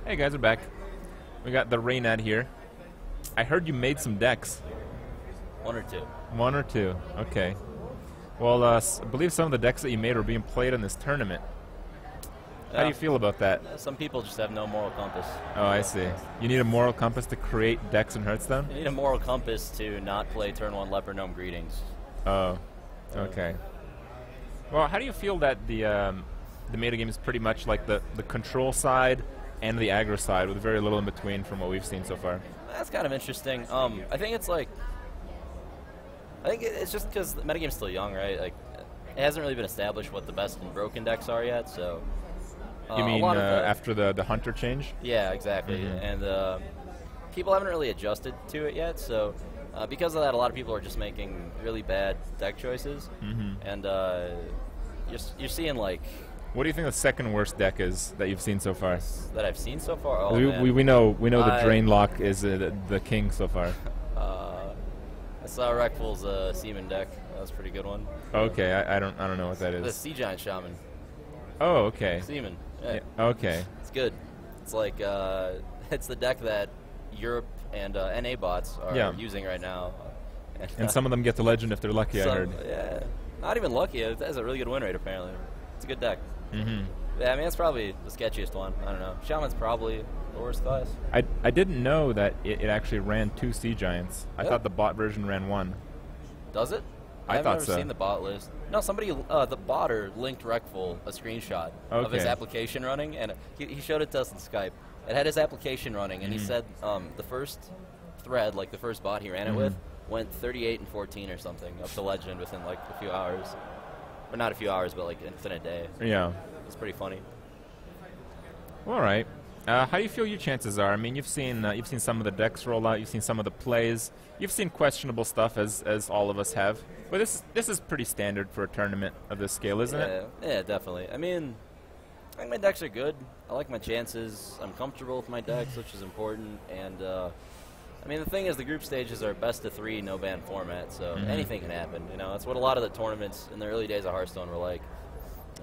Hey guys, we're back. We got the Reynad here. I heard you made some decks. One or two. One or two. Okay. Well, I believe some of the decks that you made are being played in this tournament. How do you feel about that? Some people just have no moral compass. Oh, I see. You need a moral compass to create decks in Hearthstone? You need a moral compass to not play turn 1 Leper Gnome Greetings. Oh, okay. Well, how do you feel that the metagame is pretty much like the control side and the aggro side with very little in between from what we've seen so far? That's kind of interesting. I think it's like... I think it's just because the metagame's still young, right? Like, it hasn't really been established what the best and broken decks are yet, so... You mean after the Hunter change? Yeah, exactly. Mm-hmm. And people haven't really adjusted to it yet, so because of that, a lot of people are just making really bad deck choices. And you're seeing, like... What do you think the second worst deck is that you've seen so far? That I've seen so far? Oh, we know the Drain Lock is the king so far. I saw Rekful's Seaman deck. That was a pretty good one. Okay, I don't know what that is. The Sea Giant Shaman. Oh, okay. Seaman. Yeah. Okay. It's good. It's like it's the deck that Europe and NA bots are using right now. And some of them get to Legend if they're lucky, I heard. Yeah, not even lucky. It has a really good win rate, apparently. It's a good deck. Yeah, I mean, it's probably the sketchiest one. I don't know. Shaman's probably the worst class. I didn't know that it actually ran 2 Sea Giants. I thought the bot version ran 1. Does it? I thought never seen the bot list. No, somebody, the botter linked Rekful a screenshot of his application running, and he showed it to us in Skype. It had his application running, and he said the first thread, like the first bot he ran it with, went 38 and 14 or something up to Legend within like a few hours. Or not a few hours, but like within a day. Yeah. It's pretty funny. All right. How do you feel your chances are? I mean, you've seen some of the decks roll out. You've seen some of the plays. You've seen questionable stuff, as all of us have. But this is pretty standard for a tournament of this scale, isn't it? Yeah, definitely. I mean, I think my decks are good. I like my chances. I'm comfortable with my decks, which is important. And I mean, the thing is, the group stages are best of 3, no ban format, so anything can happen. You know, that's what a lot of the tournaments in the early days of Hearthstone were like.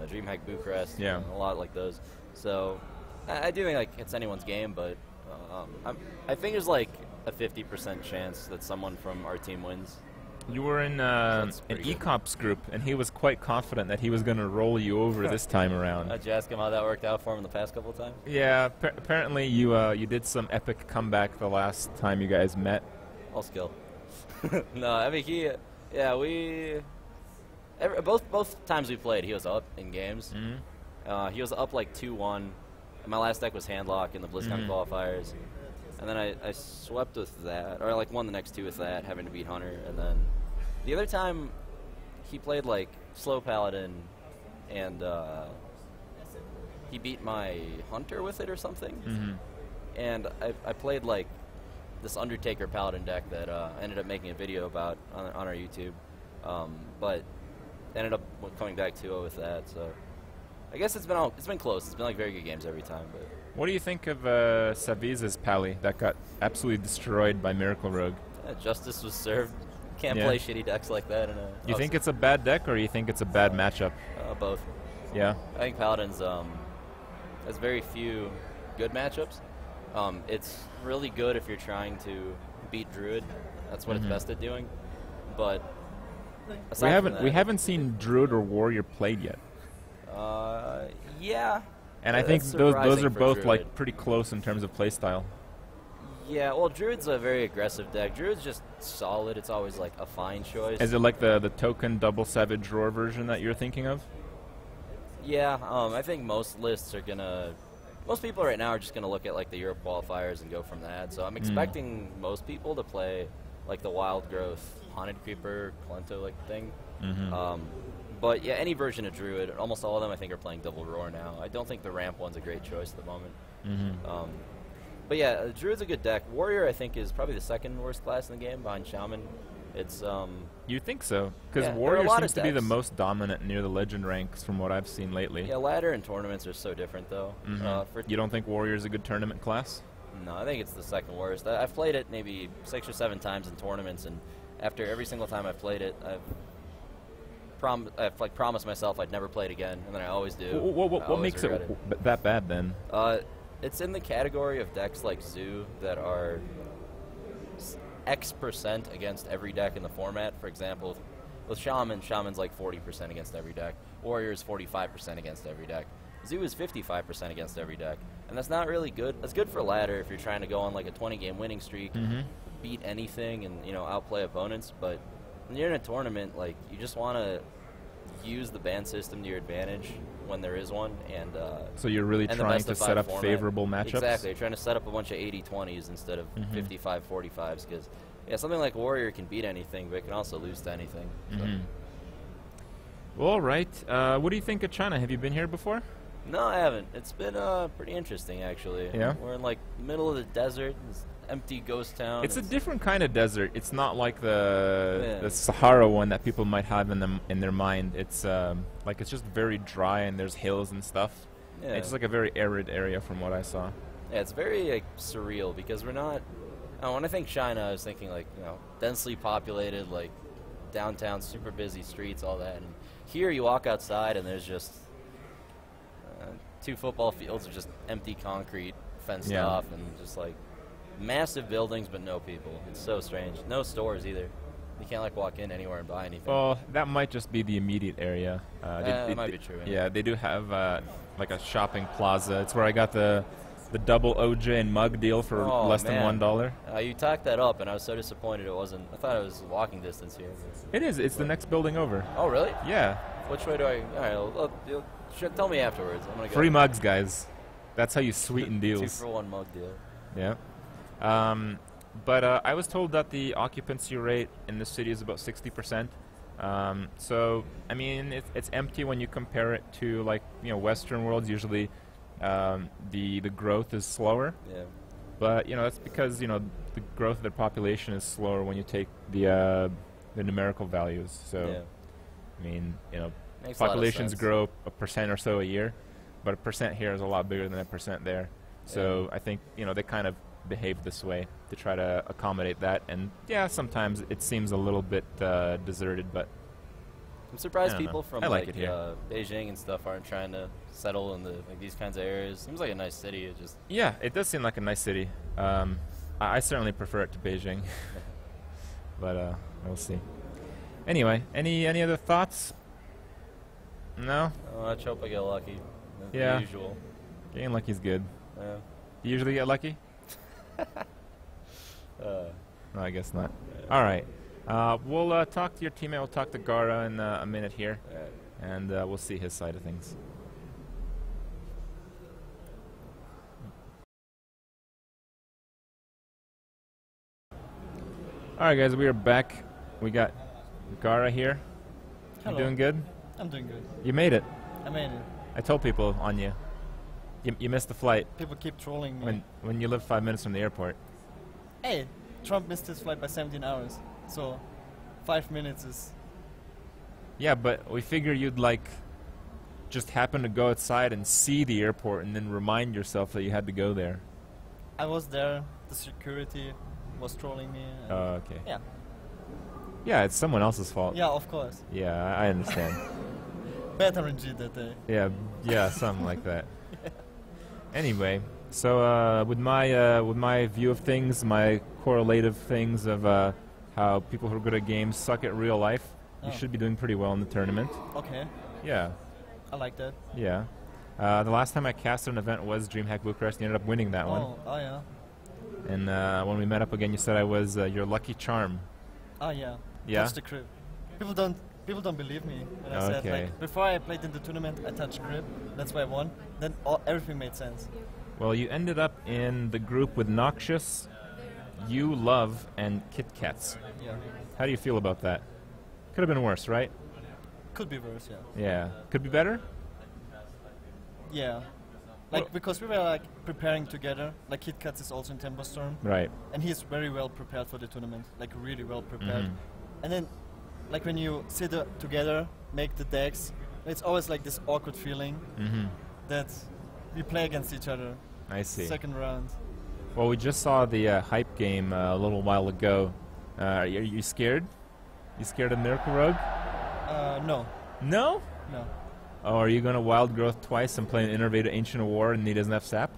DreamHack Bucharest, a lot like those. So I do think like it's anyone's game, but I think there's like a 50% chance that someone from our team wins. You were in an Ecops group, and he was quite confident that he was going to roll you over this time around. Did you ask him how that worked out for him the past couple of times? Yeah, apparently you did some epic comeback the last time you guys met. All skill. No, I mean both times we played, he was up in games. He was up like 2-1. My last deck was Handlock in the BlizzCon qualifiers. And then I swept with that, or like won the next 2 with that, having to beat Hunter. And then the other time, he played like Slow Paladin, and he beat my Hunter with it or something. And I played like this Undertaker Paladin deck that I ended up making a video about on our YouTube. But ended up coming back 2-0 with that, so I guess it's been close. It's been like very good games every time. But what do you think of Saviz's Pally that got absolutely destroyed by Miracle Rogue? Justice was served. Can't play shitty decks like that. You think it's a bad deck, or you think it's a bad matchup? Both. Yeah. I think Paladins has very few good matchups. It's really good if you're trying to beat Druid. That's what it's best at doing. But we haven't seen Druid or Warrior played yet. Yeah. And I think those are both like pretty close in terms of playstyle. Yeah, well, Druid's a very aggressive deck. Druid's just solid. It's always like a fine choice. Is it like the token double Savage Roar version that you're thinking of? Yeah, I think most people right now are just gonna look at like the Europe qualifiers and go from that. So I'm expecting most people to play like the Wild Growth Haunted Creeper Kalento like thing. But yeah, any version of Druid, almost all of them I think are playing Double Roar now. I don't think the ramp one's a great choice at the moment. But yeah, Druid's a good deck. Warrior I think is probably the second worst class in the game behind Shaman. It's You think so? Because Warrior seems to be the most dominant near the Legend ranks from what I've seen lately. Yeah, ladder and tournaments are so different though. You don't think Warrior's a good tournament class? No, I think it's the second worst. I've played it maybe 6 or 7 times in tournaments, and after every single time I've played it, I've promised myself I'd never play it again, and then I always do. What makes it that bad then? it's in the category of decks like Zoo that are X% against every deck in the format. For example, with Shaman's like 40% against every deck. Warrior's 45% against every deck. Zoo is 55% against every deck. And that's not really good. That's good for ladder if you're trying to go on like a 20-game winning streak, beat anything, and outplay opponents. But when you're in a tournament, like you just want to use the ban system to your advantage when there is one. And so you're really trying to set up format. favorable matchups. Exactly. You're trying to set up a bunch of 80-20s instead of 55-45s because something like Warrior can beat anything, but it can also lose to anything. So. Well, all right. What do you think of China? Have you been here before? No, I haven't. It's been pretty interesting, actually. Yeah? We're in, like, the middle of the desert, this empty ghost town. It's a different kind of desert. It's not like the Sahara one that people might have in their mind. It's like it's just very dry, and there's hills and stuff. Yeah. It's just like a very arid area from what I saw. Yeah, it's very surreal because we're not... when I think China, I was thinking, like, densely populated, like, downtown, super busy streets, all that. And here you walk outside, and there's just... 2 football fields of just empty concrete fenced off and just like massive buildings but no people. It's so strange. No stores either. You can't like walk in anywhere and buy anything. Well, that might just be the immediate area. That might be true. Yeah, they do have like a shopping plaza. It's where I got the double OJ and mug deal for less than $1. You talked that up and I was so disappointed it wasn't. I thought it was walking distance here. It is. It's the next building over. Oh, really? Yeah. Which way do I... All right, tell me afterwards. I'm gonna go. Free mugs, guys. That's how you sweeten deals. 2-for-1 mug deal. Yeah. But I was told that the occupancy rate in the city is about 60%. So, I mean, it's empty when you compare it to, like, Western worlds. Usually the growth is slower. Yeah. But, that's because, the growth of their population is slower when you take the numerical values. So, yeah. I mean, Makes populations grow 1% or so a year, but 1% here is a lot bigger than 1% there. So I think they kind of behave this way to try to accommodate that. And yeah, sometimes it seems a little bit deserted, but I'm surprised people from like it here. Beijing and stuff aren't trying to settle in these kinds of areas. Seems like a nice city. It does seem like a nice city. I certainly prefer it to Beijing, but we'll see. Anyway, any other thoughts? No? Let's hope I get lucky. Yeah. Usual. Getting lucky's good. Yeah. Do you usually get lucky? No, I guess not. Yeah. All right. We'll talk to your teammate. We'll talk to Gaara in a minute here. Right. And we'll see his side of things. All right, guys. We are back. We got Gaara here. Hello. You doing good? I'm doing good. You made it. I made it. I told people on you. You missed the flight. People keep trolling me. When you live 5 minutes from the airport. Hey, Trump missed his flight by 17 hours. So 5 minutes is... Yeah, but we figure you'd just happen to go outside and see the airport and then remind yourself that you had to go there. I was there. The security was trolling me. Oh, okay. Yeah. Yeah, it's someone else's fault. Yeah, of course. Yeah, I understand. Bad RNG that day. Yeah, something like that. Anyway, so with my view of things, my correlative things of how people who are good at games suck at real life, you should be doing pretty well in the tournament. Okay. Yeah. I like that. Yeah. The last time I cast an event was DreamHack Bucharest. You ended up winning that one. Oh, yeah. And when we met up again, you said I was your lucky charm. Oh, yeah. Yeah? Touch the crib. People don't believe me when I said, like, before I played in the tournament, I touched crib. That's why I won. Then everything made sense. Well, you ended up in the group with Noxious, You, Love, and Kit Kats. Yeah. How do you feel about that? Could have been worse, right? Could be worse, yeah. Yeah. Could be better? Yeah. Like, because we were, like, preparing together. Like, Kit Kats is also in Tempo Storm. Right. And he's very well prepared for the tournament. Like, really well prepared. And then, like, when you sit together, make the decks, it's always, like, this awkward feeling that we play against each other. I see. Second round. Well, we just saw the hype game a little while ago. Are you scared? You scared of Miracle Rogue? No. No? No. Oh, are you going to Wild Growth twice and play an Innervator Ancient of War and he doesn't have sap?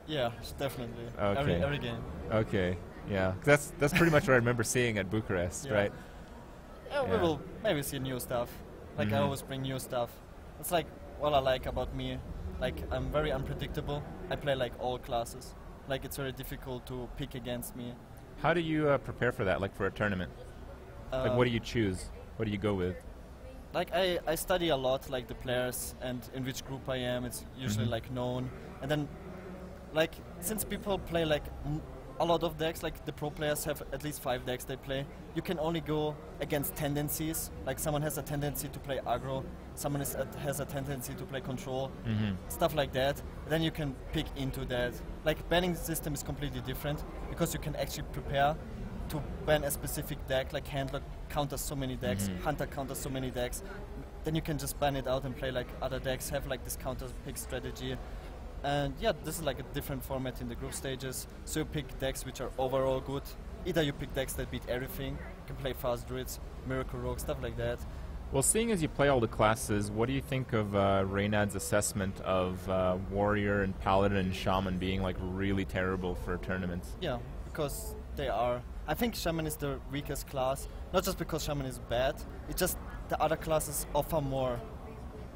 Yeah, definitely. Okay. Every game. Okay. Yeah. That's pretty much what I remember seeing at Bucharest, Yeah. right? Yeah, we Yeah. will maybe see new stuff. Like I Mhm. always bring new stuff. It's like what I like about me. Like I'm very unpredictable. I play like all classes. Like it's very difficult to pick against me. How do you prepare for that, like for a tournament? Like, what do you choose? What do you go with? Like I study a lot, like the players and in which group I am. It's usually Mhm. like known, and then like since people play like a lot of decks, like the pro players have at least 5 decks they play. You can only go against tendencies. Like someone has a tendency to play aggro, someone has a tendency to play control, Mm-hmm. stuff like that. Then you can pick into that. Like banning system is completely different because you can actually prepare to ban a specific deck. Like handler counters so many decks, Mhm. hunter counters so many decks. Then you can just ban it out and play like other decks. Have like this counter pick strategy. And yeah, this is like a different format in the group stages. So you pick decks which are overall good. Either you pick decks that beat everything. You can play fast druids, miracle rogue, stuff like that. Well, seeing as you play all the classes, what do you think of Reynad's assessment of warrior and paladin and shaman being like really terrible for tournaments? Yeah, because they are. I think shaman is the weakest class. Not just because shaman is bad. It's just the other classes offer more.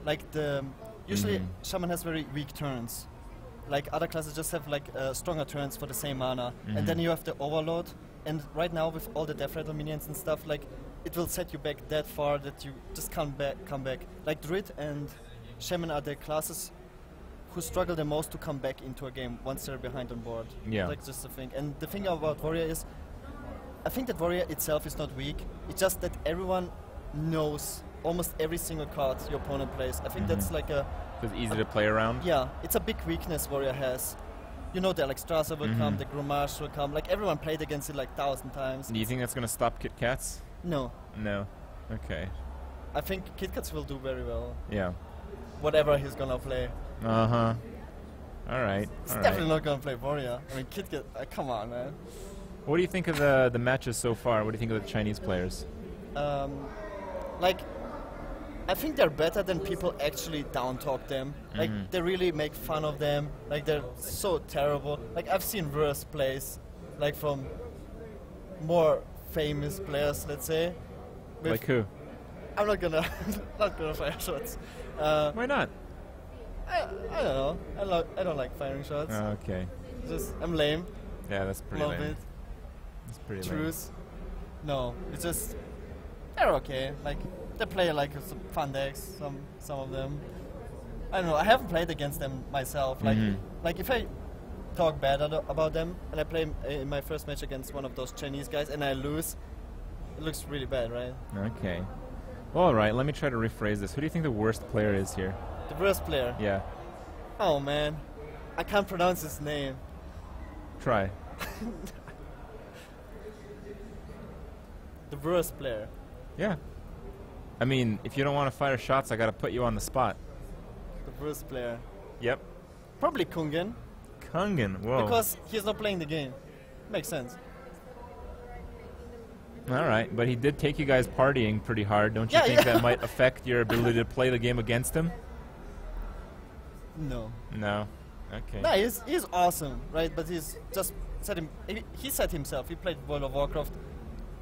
Like the usually Mhm. shaman has very weak turns. Like other classes just have like stronger turns for the same mana, and then Mhm. you have the overload. And right now with all the Death Rattle minions and stuff, like it will set you back that far that you just can't come back. Like druid and shaman are the classes who struggle the most to come back into a game once they're behind on board. Yeah. Like just the thing. And the thing about warrior is, I think that warrior itself is not weak. It's just that everyone knows almost every single card your opponent plays. I think that's Mhm. like a So it's easy to play around? yeah, it's a big weakness warrior has. You know, the Alexstrasza will come, Mhm. the Gromage will come. Like everyone played against it like 1,000 times. Do you think that's going to stop Kit Kats? No, No. Okay. I think KitKats will do very well. Yeah. Whatever he's gonna play. Uh-huh. All right. He's All right. definitely not gonna play warrior. I mean, KitKat, come on, man. What do you think of the matches so far? What do you think of the Chinese players? Like, I think they're better than people actually down talk them. Like, Mhm. they really make fun of them. Like, they're so terrible. Like, I've seen worse plays, like from more famous players, let's say. With- Like who? I'm not gonna, not gonna fire shots. Why not? I don't know. I don't like firing shots. Okay. Just I'm lame. Yeah, that's pretty Love lame. it. That's pretty lame. Truce. No, it's just they're okay. Like they play like some fun decks. Some of them. I don't know. I haven't played against them myself. Like Mhm. like if I talk bad about them and I play in my first match against one of those Chinese guys and I lose, it looks really bad, right? Okay. All right, let me try to rephrase this. Who do you think the worst player is here? The worst player. Yeah. Oh man, I can't pronounce his name. Try. The worst player. Yeah. I mean, if you don't want to fire shots, I got to put you on the spot. The worst player. Yep. Probably Kungen, Kungen. Whoa. because he's not playing the game. Makes sense. All right, but he did take you guys partying pretty hard. Don't you Yeah, think yeah. that might affect your ability to play the game against him? No. No. Okay. No, he's awesome, right? But he's just he said himself. He played World of Warcraft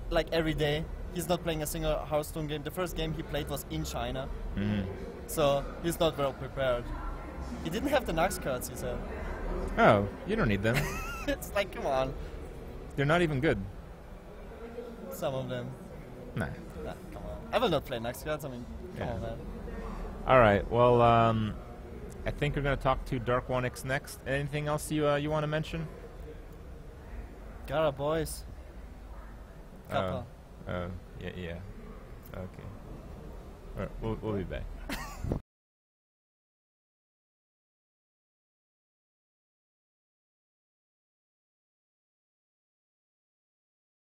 like every day. He's not playing a single Hearthstone game. The first game he played was in China, Mhm. so he's not well prepared. He didn't have the Nux cards, he said. Oh, you don't need them. It's like, come on, They're not even good. some of them. Nah. Nah, come on. I will not play Nux cards. I mean, come Yeah. on, man. All right. Well, I think we're gonna talk to Dark Onyx next. Anything else you want to mention? Gaara boys. Kappa. Yeah. Okay. All right, we'll be back.